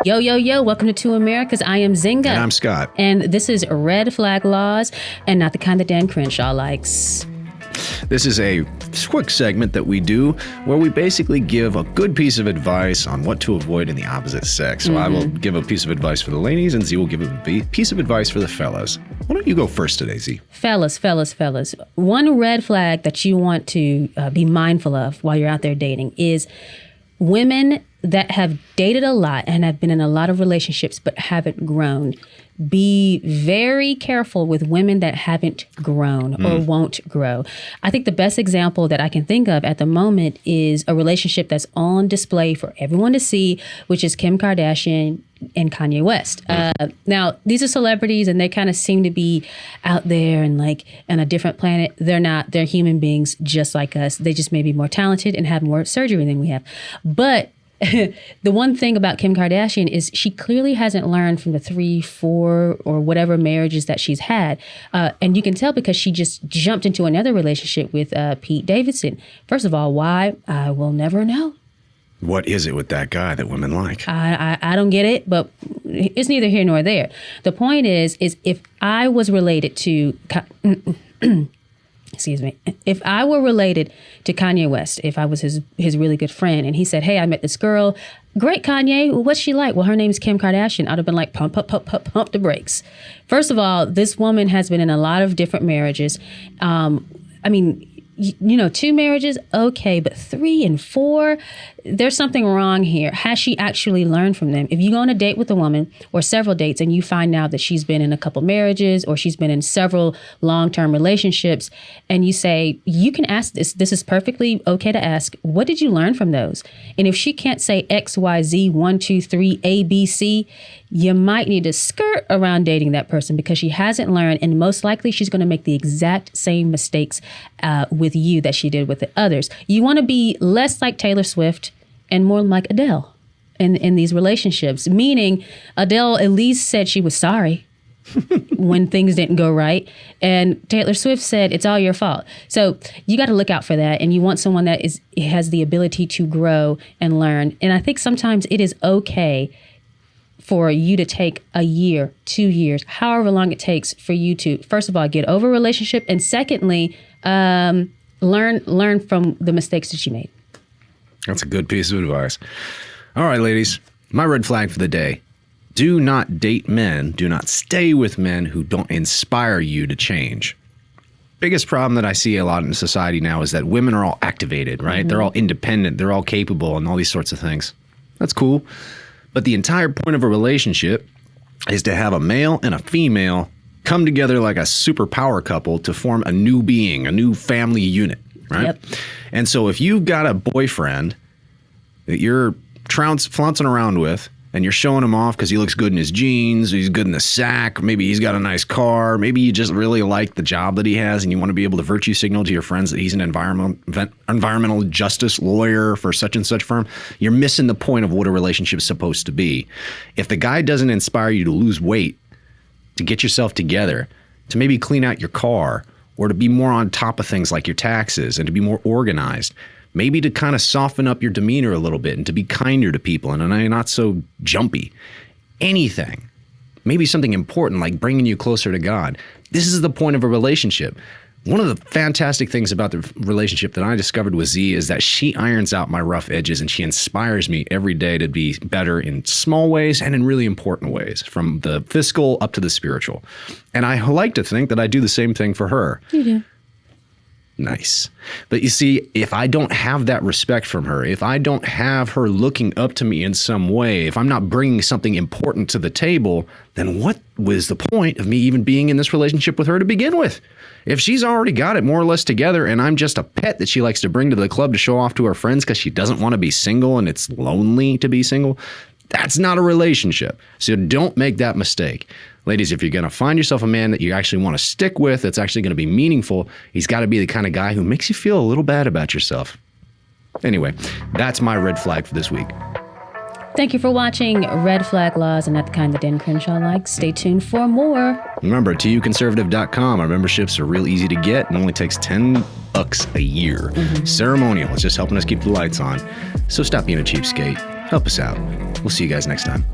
Yo, yo, yo, welcome to Two Americas. I am Nzinga. And I'm Scott. And this is Red Flag Laws, and not the kind that Dan Crenshaw likes. This is a quick segment that we do where we basically give a good piece of advice on what to avoid in the opposite sex. So I will give a piece of advice for the ladies, and Z will give a piece of advice for the fellas. Why don't you go first today, Z? Fellas. One red flag that you want to be mindful of while you're out there dating is women that have dated a lot and have been in a lot of relationships but haven't grown. Be very careful with women that haven't grown or won't grow. I think the best example that I can think of at the moment is a relationship that's on display for everyone to see, which is Kim Kardashian and Kanye West. Now, these are celebrities and they kind of seem to be out there and like on a different planet. They're not. They're human beings just like us. They just may be more talented and have more surgery than we have. But the one thing about Kim Kardashian is she clearly hasn't learned from the 3, 4, or whatever marriages that she's had. And you can tell because she just jumped into another relationship with Pete Davidson. First of all, why? I will never know. What is it with that guy that women like? I don't get it, but it's neither here nor there. The point is if I was related to... Excuse me. If I were related to Kanye West, if I was his really good friend, and he said, "Hey, I met this girl. Great, Kanye. What's she like?" "Well, her name's Kim Kardashian." I'd have been like, pump the brakes. First of all, this woman has been in a lot of different marriages. You know, 2 marriages, okay, but 3 and 4, there's something wrong here. Has she actually learned from them? If you go on a date with a woman or several dates and you find out that she's been in a couple marriages or she's been in several long-term relationships, and you say, you can ask this is perfectly okay to ask, what did you learn from those? And if she can't say X, Y, Z, 1, 2, 3, A, B, C, you might need to skirt around dating that person because she hasn't learned, and most likely she's going to make the exact same mistakes with you that she did with the others. You want to be less like Taylor Swift and more like Adele in these relationships, meaning Adele at least said she was sorry when things didn't go right, and Taylor Swift said it's all your fault. So you got to look out for that, and you want someone that has the ability to grow and learn. And I think sometimes it is okay for you to take a year, 2 years, however long it takes for you to, first of all, get over a relationship, and secondly, learn from the mistakes that you made. That's a good piece of advice. All right, ladies, my red flag for the day. Do not date men, do not stay with men who don't inspire you to change. Biggest problem that I see a lot in society now is that women are all activated, right? They're all independent, they're all capable, and all these sorts of things. That's cool. But the entire point of a relationship is to have a male and a female come together like a superpower couple to form a new being, a new family unit, right? Yep. And so if you've got a boyfriend that you're flouncing around with and you're showing him off because he looks good in his jeans, he's good in the sack, maybe he's got a nice car, maybe you just really like the job that he has and you want to be able to virtue signal to your friends that he's an environmental justice lawyer for such and such firm, you're missing the point of what a relationship is supposed to be. If the guy doesn't inspire you to lose weight, to get yourself together, to maybe clean out your car, or to be more on top of things like your taxes and to be more organized, maybe to kind of soften up your demeanor a little bit and to be kinder to people and not so jumpy. Anything. Maybe something important like bringing you closer to God. This is the point of a relationship. One of the fantastic things about the relationship that I discovered with Z is that she irons out my rough edges and she inspires me every day to be better in small ways and in really important ways, from the physical up to the spiritual. And I like to think that I do the same thing for her. You do. Nice. But you see, if I don't have that respect from her, if I don't have her looking up to me in some way, if I'm not bringing something important to the table, then what was the point of me even being in this relationship with her to begin with? If she's already got it more or less together and I'm just a pet that she likes to bring to the club to show off to her friends because she doesn't want to be single and it's lonely to be single, that's not a relationship. So don't make that mistake. Ladies, if you're going to find yourself a man that you actually want to stick with, that's actually going to be meaningful, he's got to be the kind of guy who makes you feel a little bad about yourself. Anyway, that's my red flag for this week. Thank you for watching Red Flag Laws, and not the kind that Dan Crenshaw likes. Stay tuned for more. Remember, tuconservative.com. Our memberships are real easy to get and only takes $10 a year. Ceremonial. It's just helping us keep the lights on. So stop being a cheapskate. Help us out. We'll see you guys next time.